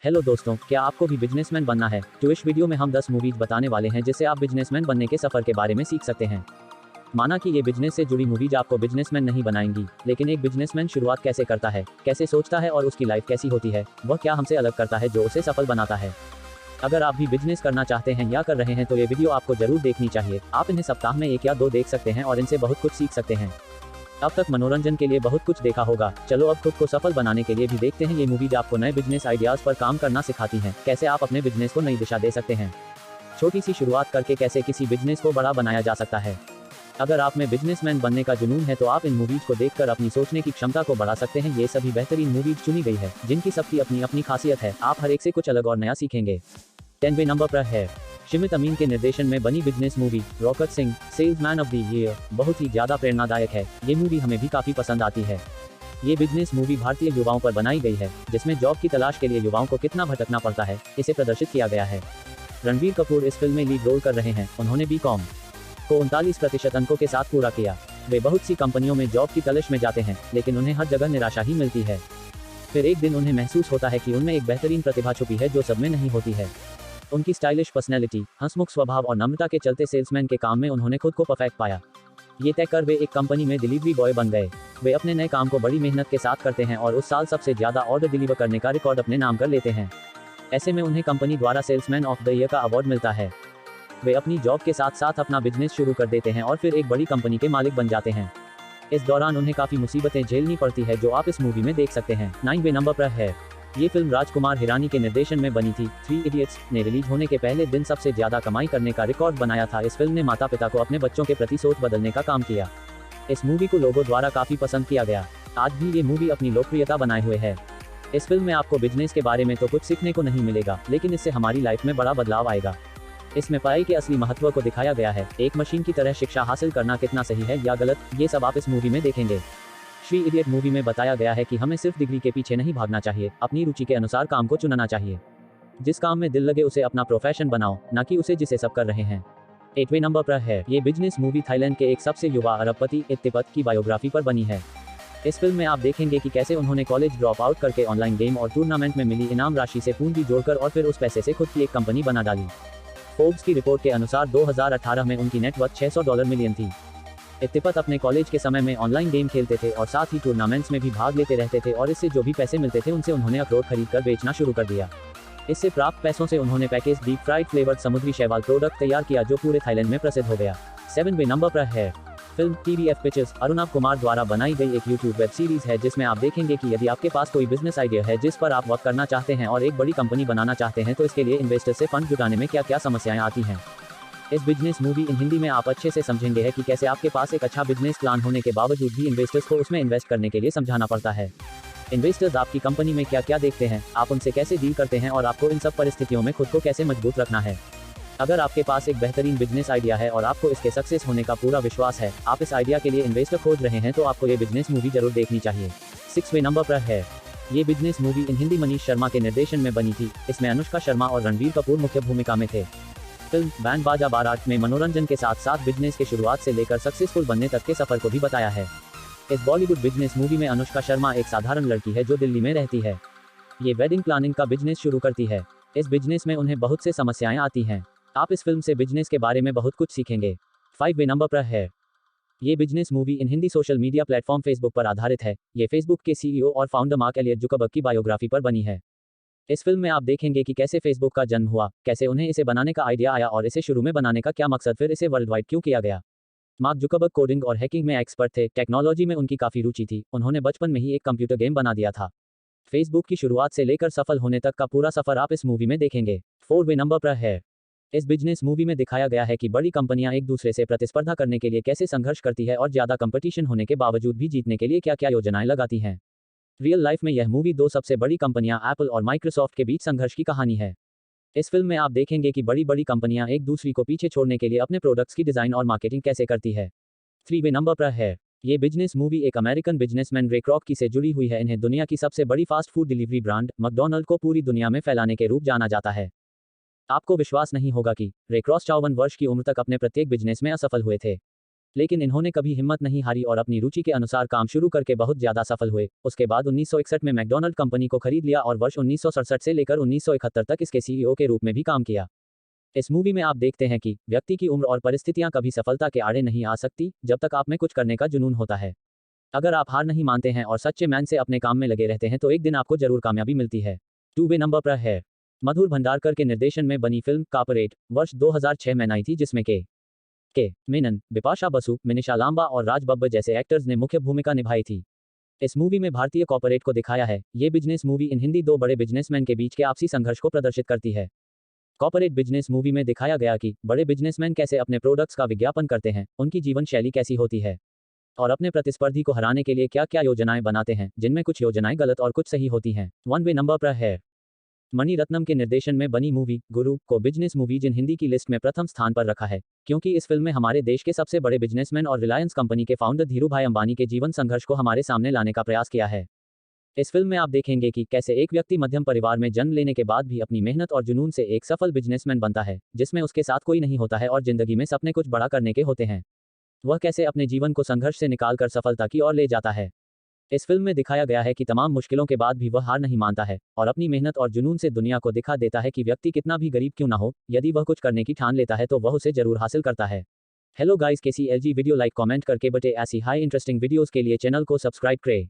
Hello दोस्तों, क्या आपको भी बिजनेसमैन बनना है? तो इस वीडियो में हम 10 मूवीज बताने वाले हैं जिससे आप बिजनेसमैन बनने के सफर के बारे में सीख सकते हैं। माना कि ये बिजनेस से जुड़ी मूवीज आपको बिजनेसमैन नहीं बनाएंगी, लेकिन एक बिजनेसमैन शुरुआत कैसे करता है, कैसे सोचता है और उसकी लाइफ कैसी होती है, वह क्या हमसे अलग करता है जो उसे सफल बनाता है। अगर आप भी बिजनेस करना चाहते हैं या कर रहे हैं तो ये वीडियो आपको जरूर देखनी चाहिए। आप इन्हें सप्ताह में 1 या 2 देख सकते हैं और इनसे बहुत कुछ सीख सकते हैं। अब तक मनोरंजन के लिए बहुत कुछ देखा होगा, चलो अब खुद को सफल बनाने के लिए भी देखते हैं। ये मूवीज आपको नए बिजनेस आइडियाज पर काम करना सिखाती हैं, कैसे आप अपने बिजनेस को नई दिशा दे सकते हैं, छोटी सी शुरुआत करके कैसे किसी बिजनेस को बड़ा बनाया जा सकता है। अगर आप में बिजनेसमैन बनने का जुनून है तो आप इन मूवीज को देखकर अपनी सोचने की क्षमता को बढ़ा सकते हैं। ये सभी बेहतरीन मूवीज चुनी गई है जिनकी सबकी अपनी अपनी खासियत है। आप हर एक से कुछ अलग और नया सीखेंगे। 10वें नंबर पर है शिमित अमीन के निर्देशन में बनी business movie rocket Singh salesman of the year. बहुत ही ज्यादा प्रेरणादायक है। ये मूवी हमें भी काफी पसंद आती है। ये बिजनेस मूवी भारतीय युवाओं पर बनाई गई है, जिसमें जॉब की तलाश के लिए युवाओं को कितना भटकना पड़ता है, इसे प्रदर्शित किया गया है। रणबीर कपूर इस फिल्म में लीड रोल कर रहे हैं। उन्होंने बीकॉम को 39% अंकों के साथ पूरा किया। वे बहुत सी कंपनियों में जॉब की तलाश में जाते हैं, लेकिन उन्हें हर जगह निराशा ही मिलती है। फिर एक दिन उन्हें महसूस होता है कि उनमें एक बेहतरीन प्रतिभा छुपी है जो सब में नहीं होती है। उनकी स्टाइलिश पर्सनैलिटी, हंसमुख स्वभाव और नम्रता के चलते सेल्समैन के काम में उन्होंने खुद को परफेक्ट पाया। ये तय कर वे एक कंपनी में डिलीवरी बॉय बन गए। वे अपने नए काम को बड़ी मेहनत के साथ करते हैं और उस साल सबसे ज्यादा ऑर्डर डिलीवर करने का रिकॉर्ड अपने नाम कर लेते हैं। ऐसे में उन्हें कंपनी द्वारा सेल्समैन ऑफ द ईयर का अवार्ड मिलता है। वे अपनी जॉब के साथ साथ अपना बिजनेस शुरू कर देते हैं और फिर एक बड़ी कंपनी के मालिक बन जाते हैं। इस दौरान उन्हें काफी मुसीबतें झेलनी पड़ती है जो आप इस मूवी में देख सकते हैं। 9वें नंबर पर है ये फिल्म राजकुमार हिरानी के निर्देशन में बनी थी। 3 इडियट्स ने रिलीज होने के पहले दिन सबसे ज्यादा कमाई करने का रिकॉर्ड बनाया था। इस फिल्म ने माता पिता को अपने बच्चों के प्रति सोच बदलने का काम किया। इस मूवी को लोगों द्वारा काफी पसंद किया गया। आज भी ये मूवी अपनी लोकप्रियता बनाए हुए है। इस फिल्म में आपको बिजनेस के बारे में तो कुछ सीखने को नहीं मिलेगा, लेकिन इससे हमारी लाइफ में बड़ा बदलाव आएगा। इसमें पढ़ाई के असली महत्व को दिखाया गया है। एक मशीन की तरह शिक्षा हासिल करना कितना सही है या गलत, ये सब आप इस मूवी में देखेंगे। 3 इडियट मूवी में बताया गया है कि हमें सिर्फ डिग्री के पीछे नहीं भागना चाहिए, अपनी रुचि के अनुसार काम को चुनना चाहिए। जिस काम में दिल लगे उसे अपना प्रोफेशन बनाओ, न कि उसे जिसे सब कर रहे हैं। 8वें नंबर पर है ये बिजनेस मूवी थाईलैंड के एक सबसे युवा अरबपति इत्तिपत की बायोग्राफी पर बनी है। इस फिल्म में आप देखेंगे कि कैसे उन्होंने कॉलेज ड्रॉप आउट करके ऑनलाइन गेम और टूर्नामेंट में मिली इनाम राशि से पूंजी जोड़कर और फिर उस पैसे से खुद की एक कंपनी बना डाली। फोर्ब्स की रिपोर्ट के अनुसार 2018 में उनकी नेटवर्थ $600 मिलियन थी। इत्तिपत अपने कॉलेज के समय में ऑनलाइन गेम खेलते थे और साथ ही टूर्नामेंट्स में भी भाग लेते रहते थे और इससे जो भी पैसे मिलते थे उनसे उन्होंने अखरोट खरीदकर बेचना शुरू कर दिया। इससे प्राप्त पैसों से उन्होंने पैकेज डीप फ्राइड फ्लेवर्ड समुद्री शैवाल प्रोडक्ट तैयार किया जो पूरे थाईलैंड में प्रसिद्ध हो गया। 7वें नंबर पर है film TVF pictures Arunabh Kumar द्वारा बनाई गई एक यूट्यूब वेब सीरीज है जिसमें आप देखेंगे कि यदि आपके पास कोई बिजनेस आइडिया है जिस पर आप वर्क करना चाहते हैं और एक बड़ी कंपनी बनाना चाहते हैं तो इसके लिए इन्वेस्टर से फंड जुटाने में क्या क्या समस्याएं आती हैं। इस बिजनेस मूवी इन हिंदी में आप अच्छे से समझेंगे है कि कैसे आपके पास एक अच्छा बिजनेस प्लान होने के बावजूद भी इन्वेस्टर्स को उसमें इन्वेस्ट करने के लिए समझाना पड़ता है। इन्वेस्टर्स आपकी कंपनी में क्या क्या देखते हैं, आप उनसे कैसे डील करते हैं और आपको इन सब परिस्थितियों में खुद को कैसे मजबूत रखना है। अगर आपके पास एक बेहतरीन बिजनेस आइडिया है और आपको इसके सक्सेस होने का पूरा विश्वास है, आप इस आइडिया के लिए इन्वेस्टर खोज रहे हैं तो आपको ये बिजनेस मूवी जरूर देखनी चाहिए। 6वें नंबर पर है ये बिजनेस मूवी इन हिंदी मनीष शर्मा के निर्देशन में बनी थी। इसमें अनुष्का शर्मा और रणबीर कपूर मुख्य भूमिका में थे। फिल्म बैंड बाजा बारात में मनोरंजन के साथ साथ बिजनेस के शुरुआत से लेकर सक्सेसफुल बनने तक के सफर को भी बताया है। इस बॉलीवुड बिजनेस मूवी में अनुष्का शर्मा एक साधारण लड़की है जो दिल्ली में रहती है। ये वेडिंग प्लानिंग का बिजनेस शुरू करती है। इस बिजनेस में उन्हें बहुत से समस्याएं आती हैं। आप इस फिल्म से बिजनेस के बारे में बहुत कुछ सीखेंगे। 5वें नंबर पर है ये बिजनेस मूवी इन Hindi social media platform Facebook पर आधारित है। ये फेसबुक के CEO और फाउंडर मार्क एलियट जुकरबर्ग की बायोग्राफी पर बनी है। इस फिल्म में आप देखेंगे कि कैसे फेसबुक का जन्म हुआ, कैसे उन्हें इसे बनाने का आइडिया आया और इसे शुरू में बनाने का क्या मकसद, फिर इसे वर्ल्ड वाइड क्यों किया गया। मार्क जुकरबर्ग कोडिंग और हैकिंग में एक्सपर्ट थे। टेक्नोलॉजी में उनकी काफी रुचि थी। उन्होंने बचपन में ही एक कंप्यूटर गेम बना दिया था। फेसबुक की शुरुआत से लेकर सफल होने तक का पूरा सफर आप इस मूवी में देखेंगे। 4वें नंबर पर है इस बिजनेस मूवी में दिखाया गया है कि बड़ी कंपनियां एक दूसरे से प्रतिस्पर्धा करने के लिए कैसे संघर्ष करती है और ज्यादा कंपटीशन होने के बावजूद भी जीतने के लिए क्या क्या योजनाएं लगाती हैं। रियल लाइफ में यह मूवी 2 सबसे बड़ी कंपनियां एप्पल और माइक्रोसॉफ्ट के बीच संघर्ष की कहानी है। इस फिल्म में आप देखेंगे कि बड़ी बड़ी कंपनियां एक दूसरी को पीछे छोड़ने के लिए अपने प्रोडक्ट्स की डिजाइन और मार्केटिंग कैसे करती है। 3वें नंबर पर है ये बिजनेस मूवी एक अमेरिकन बिजनेसमैन रे क्रॉक से जुड़ी हुई है। इन्हें दुनिया की सबसे बड़ी fast food delivery brand McDonald को पूरी दुनिया में फैलाने के रूप जाना जाता है। आपको विश्वास नहीं होगा कि रे क्रॉस 54 वर्ष की उम्र तक अपने प्रत्येक बिजनेस में असफल हुए थे। लेकिन इन्होंने कभी हिम्मत नहीं हारी और अपनी रुचि के अनुसार काम शुरू करके बहुत ज्यादा सफल हुए। उसके बाद 1961 में मैकडॉनल्ड कंपनी को खरीद लिया और वर्ष 1967 से लेकर 1971 तक इसके सीईओ के रूप में भी काम किया। इस मूवी में आप देखते हैं कि व्यक्ति की उम्र और परिस्थितियां कभी सफलता के आड़े नहीं आ सकती जब तक आप में कुछ करने का जुनून होता है। अगर आप हार नहीं मानते हैं और सच्चे मैन से अपने काम में लगे रहते हैं तो एक दिन आपको जरूर कामयाबी मिलती है। 2वें नंबर पर है मधुर भंडारकर के निर्देशन में बनी फिल्म कॉर्पोरेट, वर्ष 2006 में आई थी, जिसमें के मेनन, बिपाशा बसु, मिनिषा लांबा और राज बब्बर जैसे एक्टर्स ने मुख्य भूमिका निभाई थी। इस मूवी में भारतीय कॉर्पोरेट को दिखाया है। ये बिजनेस मूवी इन हिंदी दो बड़े बिजनेसमैन के बीच के आपसी संघर्ष को प्रदर्शित करती है। कॉर्पोरेट बिजनेस मूवी में दिखाया गया कि बड़े बिजनेसमैन कैसे अपने प्रोडक्ट्स का विज्ञापन करते हैं, उनकी जीवन शैली कैसी होती है और अपने प्रतिस्पर्धी को हराने के लिए क्या क्या योजनाएं बनाते हैं, जिनमें कुछ योजनाएं गलत और कुछ सही होती हैं। 1वें नंबर पर है मणि रत्नम के निर्देशन में बनी मूवी गुरु को बिजनेस मूवीज इन हिंदी की लिस्ट में प्रथम स्थान पर रखा है, क्योंकि इस फिल्म में हमारे देश के सबसे बड़े बिजनेसमैन और रिलायंस कंपनी के फाउंडर धीरूभाई अंबानी के जीवन संघर्ष को हमारे सामने लाने का प्रयास किया है। इस फिल्म में आप देखेंगे कि कैसे एक व्यक्ति मध्यम परिवार में जन्म लेने के बाद भी अपनी मेहनत और जुनून से एक सफल बिजनेसमैन बनता है, जिसमें उसके साथ कोई नहीं होता है और जिंदगी में सपने कुछ बड़ा करने के होते हैं। वह कैसे अपने जीवन को संघर्ष से निकालकर सफलता की ओर ले जाता है। इस फिल्म में दिखाया गया है कि तमाम मुश्किलों के बाद भी वह हार नहीं मानता है और अपनी मेहनत और जुनून से दुनिया को दिखा देता है कि व्यक्ति कितना भी गरीब क्यों ना हो, यदि वह कुछ करने की ठान लेता है तो वह उसे जरूर हासिल करता है। Hello guys, KCLG video like comment करके बटे ऐसी हाई इंटरेस्टिंग वीडियोस के लिए चैनल को सब्सक्राइब करें।